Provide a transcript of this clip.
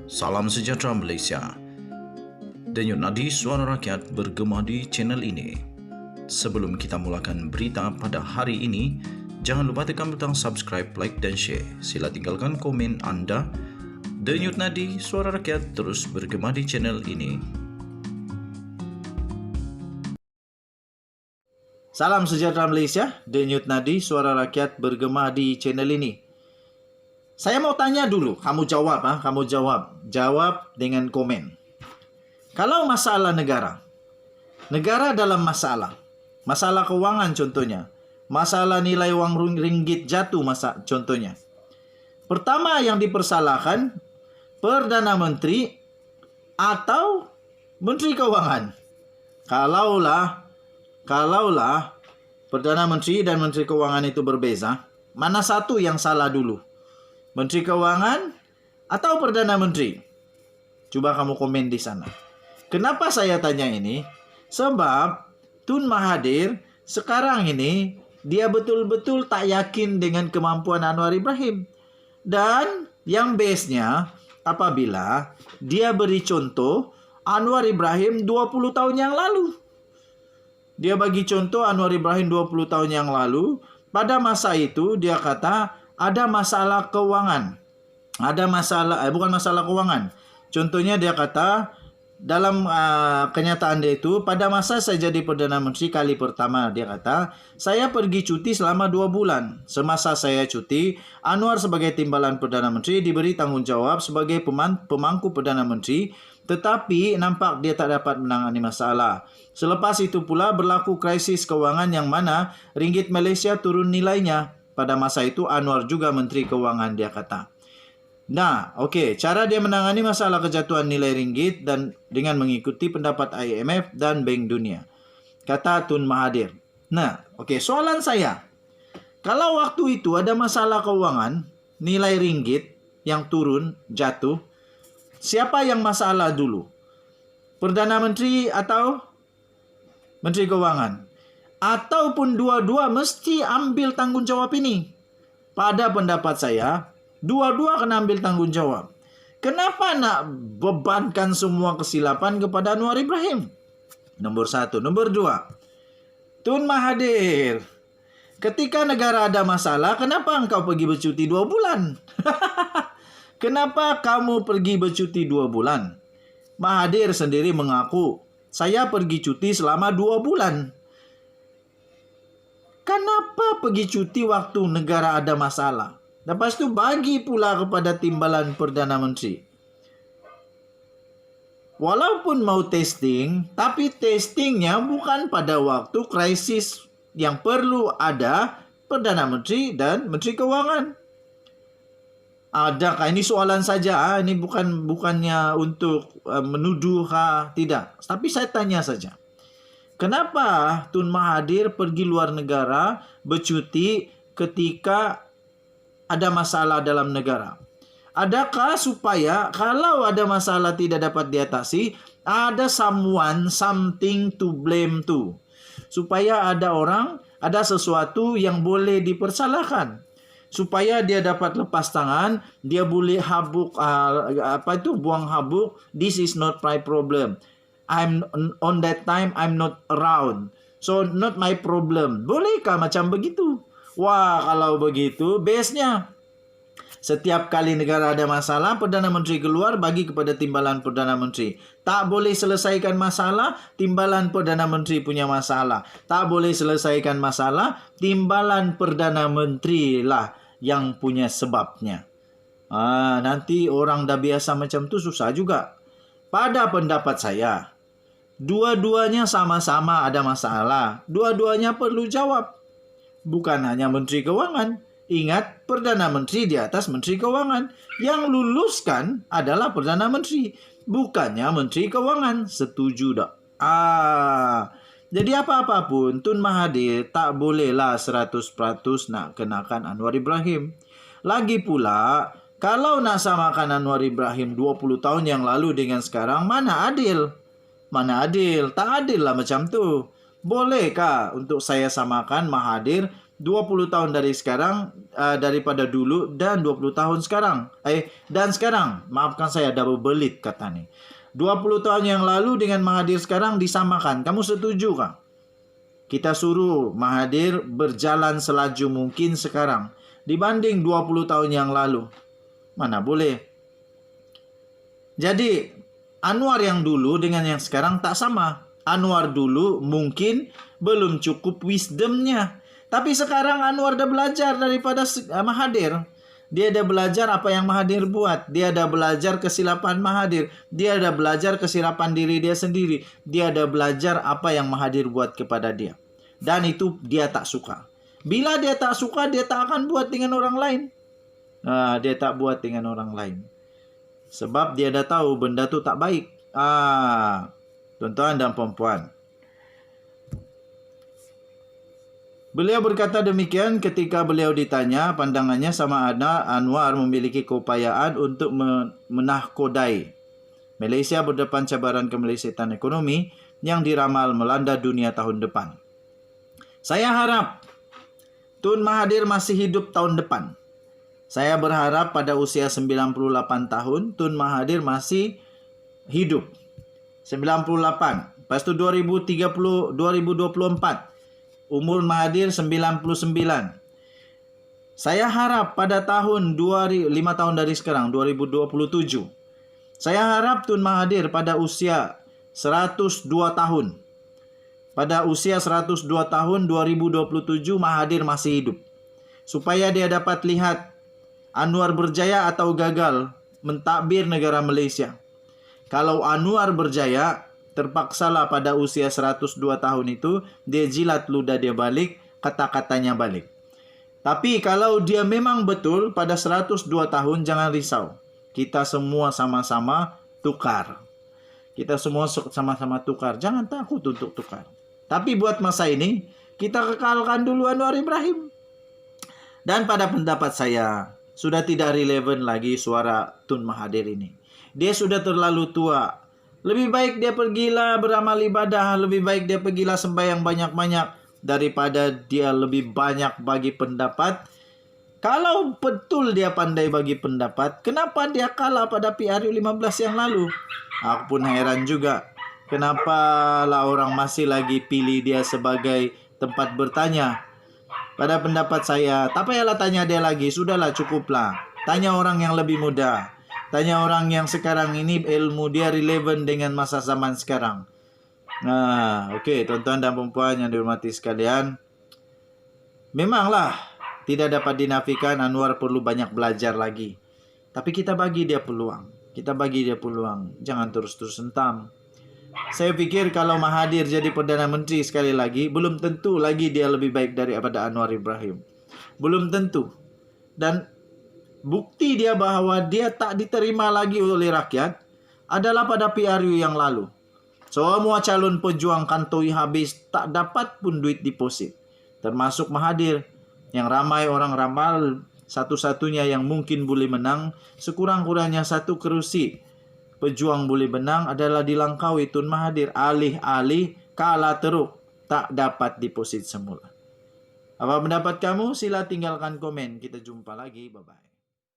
Salam sejahtera Malaysia. Denyut nadi suara rakyat bergema di channel ini. Sebelum kita mulakan berita pada hari ini, jangan lupa tekan butang subscribe, like dan share. Sila tinggalkan komen anda. Denyut nadi suara rakyat terus bergema di channel ini. Salam sejahtera Malaysia. Denyut nadi suara rakyat bergema di channel ini. Saya mau tanya dulu, kamu jawab. Jawab dengan komen. Kalau masalah negara dalam masalah keuangan contohnya, masalah nilai wang ringgit jatuh contohnya. Pertama yang dipersalahkan Perdana Menteri atau Menteri Keuangan. Kalaulah Perdana Menteri dan Menteri Keuangan itu berbeza, mana satu yang salah dulu? Menteri Keuangan atau Perdana Menteri? Coba kamu komen di sana. Kenapa saya tanya ini? Sebab Tun Mahathir sekarang ini dia betul-betul tak yakin dengan kemampuan Anwar Ibrahim. Dan yang base-nya apabila dia beri contoh Anwar Ibrahim 20 tahun yang lalu. Dia bagi contoh Anwar Ibrahim 20 tahun yang lalu. Pada masa itu dia kata ada masalah keuangan. Bukan masalah keuangan. Contohnya dia kata dalam kenyataan dia itu, pada masa saya jadi Perdana Menteri kali pertama, dia kata, saya pergi cuti selama 2 bulan. Semasa saya cuti, Anwar sebagai timbalan Perdana Menteri diberi tanggungjawab sebagai pemangku Perdana Menteri, tetapi nampak dia tak dapat menangani masalah. Selepas itu pula berlaku krisis keuangan yang mana ringgit Malaysia turun nilainya. Pada masa itu Anwar juga Menteri Keuangan, dia kata. Nah, cara dia menangani masalah kejatuhan nilai ringgit dan dengan mengikuti pendapat IMF dan Bank Dunia, kata Tun Mahathir. Nah, soalan saya, kalau waktu itu ada masalah keuangan, nilai ringgit yang turun, jatuh, siapa yang masalah dulu? Perdana Menteri atau Menteri Keuangan? Ataupun dua-dua mesti ambil tanggungjawab ini? Pada pendapat saya, dua-dua kena ambil tanggungjawab. Kenapa nak bebankan semua kesilapan kepada Anwar Ibrahim? Nombor 1. Nombor 2. Tun Mahathir, ketika negara ada masalah, kenapa engkau pergi bercuti 2 bulan? Kenapa kamu pergi bercuti 2 bulan? Mahathir sendiri mengaku, saya pergi cuti selama 2 bulan. Kenapa pergi cuti waktu negara ada masalah? Lepas itu bagi pula kepada timbalan Perdana Menteri. Walaupun mau testing, tapi testingnya bukan pada waktu krisis yang perlu ada Perdana Menteri dan Menteri Keuangan. Adakah ini soalan saja? Ini bukannya untuk menuduh tidak. Tapi saya tanya saja. Kenapa Tun Mahathir pergi luar negara bercuti ketika ada masalah dalam negara? Adakah supaya kalau ada masalah tidak dapat diatasi, ada something to blame to? Supaya ada sesuatu yang boleh dipersalahkan. Supaya dia dapat lepas tangan, dia boleh buang habuk, this is not my problem. On that time I'm not around, so not my problem. Bolehkah macam begitu? Wah, kalau begitu base-nya setiap kali negara ada masalah, Perdana Menteri keluar bagi kepada timbalan Perdana Menteri. Tak boleh selesaikan masalah, timbalan Perdana Menteri punya masalah. Tak boleh selesaikan masalah, timbalan Perdana Menteri lah yang punya sebabnya. Nanti orang dah biasa macam tu susah juga. Pada pendapat saya, dua-duanya sama-sama ada masalah. Dua-duanya perlu jawab. Bukan hanya Menteri Keuangan. Ingat, Perdana Menteri di atas Menteri Keuangan. Yang luluskan adalah Perdana Menteri, bukannya Menteri Keuangan. Setuju tak? Jadi apa-apapun, Tun Mahathir tak bolehlah 100% nak kenakan Anwar Ibrahim. Lagi pula, kalau nak samakan Anwar Ibrahim 20 tahun yang lalu dengan sekarang, mana adil? Mana adil? Tak adil lah macam tu. Bolehkah untuk saya samakan Mahathir 20 tahun dari sekarang daripada dulu, dan 20 tahun sekarang. Dan sekarang, maafkan saya double belit kata nih. 20 tahun yang lalu dengan Mahathir sekarang disamakan. Kamu setuju kah? Kita suruh Mahathir berjalan selaju mungkin sekarang dibanding 20 tahun yang lalu. Mana boleh. Jadi Anwar yang dulu dengan yang sekarang tak sama. Anwar dulu mungkin belum cukup wisdomnya. Tapi sekarang Anwar dah belajar daripada Mahathir. Dia dah belajar apa yang Mahathir buat. Dia dah belajar kesilapan Mahathir. Dia dah belajar kesilapan diri dia sendiri. Dia dah belajar apa yang Mahathir buat kepada dia. Dan itu dia tak suka. Bila dia tak suka, dia tak akan buat dengan orang lain. Dia tak buat dengan orang lain. Sebab dia dah tahu benda tu tak baik. Tuan-tuan dan puan-puan. Beliau berkata demikian ketika beliau ditanya pandangannya sama ada Anwar memiliki keupayaan untuk menahkodai Malaysia berdepan cabaran kemelesetan ekonomi yang diramal melanda dunia tahun depan. Saya harap Tun Mahathir masih hidup tahun depan. Saya berharap pada usia 98 tahun Tun Mahathir masih hidup. 98. Lepas itu 2024. Umur Mahathir 99. Saya harap pada tahun 5 tahun dari sekarang 2027. Saya harap Tun Mahathir pada usia 102 tahun. Pada usia 102 tahun 2027 Mahathir masih hidup. Supaya dia dapat lihat Anwar berjaya atau gagal mentadbir negara Malaysia. Kalau Anwar berjaya, terpaksalah pada usia 102 tahun itu dia jilat ludah dia balik, kata-katanya balik. Tapi kalau dia memang betul pada 102 tahun, jangan risau. Kita semua sama-sama tukar. Kita semua sama-sama tukar. Jangan takut untuk tukar. Tapi buat masa ini, kita kekalkan dulu Anwar Ibrahim. Dan pada pendapat saya, sudah tidak relevan lagi suara Tun Mahathir ini. Dia sudah terlalu tua. Lebih baik dia pergilah beramal ibadah. Lebih baik dia pergilah sembahyang banyak-banyak daripada dia lebih banyak bagi pendapat. Kalau betul dia pandai bagi pendapat, kenapa dia kalah pada PRU 15 yang lalu? Aku pun heran juga. Kenapa lah orang masih lagi pilih dia sebagai tempat bertanya? Pada pendapat saya, tak payahlah tanya dia lagi. Sudahlah, cukuplah. Tanya orang yang lebih muda. Tanya orang yang sekarang ini ilmu dia relevan dengan masa zaman sekarang. Okey, tuan-tuan dan puan yang dihormati sekalian. Memanglah tidak dapat dinafikan Anwar perlu banyak belajar lagi. Tapi kita bagi dia peluang. Jangan terus-terus hentam. Saya fikir kalau Mahathir jadi Perdana Menteri sekali lagi, belum tentu lagi dia lebih baik daripada Anwar Ibrahim. Belum tentu. Dan bukti dia bahawa dia tak diterima lagi oleh rakyat adalah pada PRU yang lalu. Semua calon pejuang kantoi habis, tak dapat pun duit deposit. Termasuk Mahathir yang ramai orang ramal satu-satunya yang mungkin boleh menang, sekurang-kurangnya satu kerusi pejuang boleh menang adalah dilangkaui Tun Mahathir. Alih-alih kalah teruk, tak dapat deposit semula. Apa pendapat kamu? Sila tinggalkan komen. Kita jumpa lagi. Bye-bye.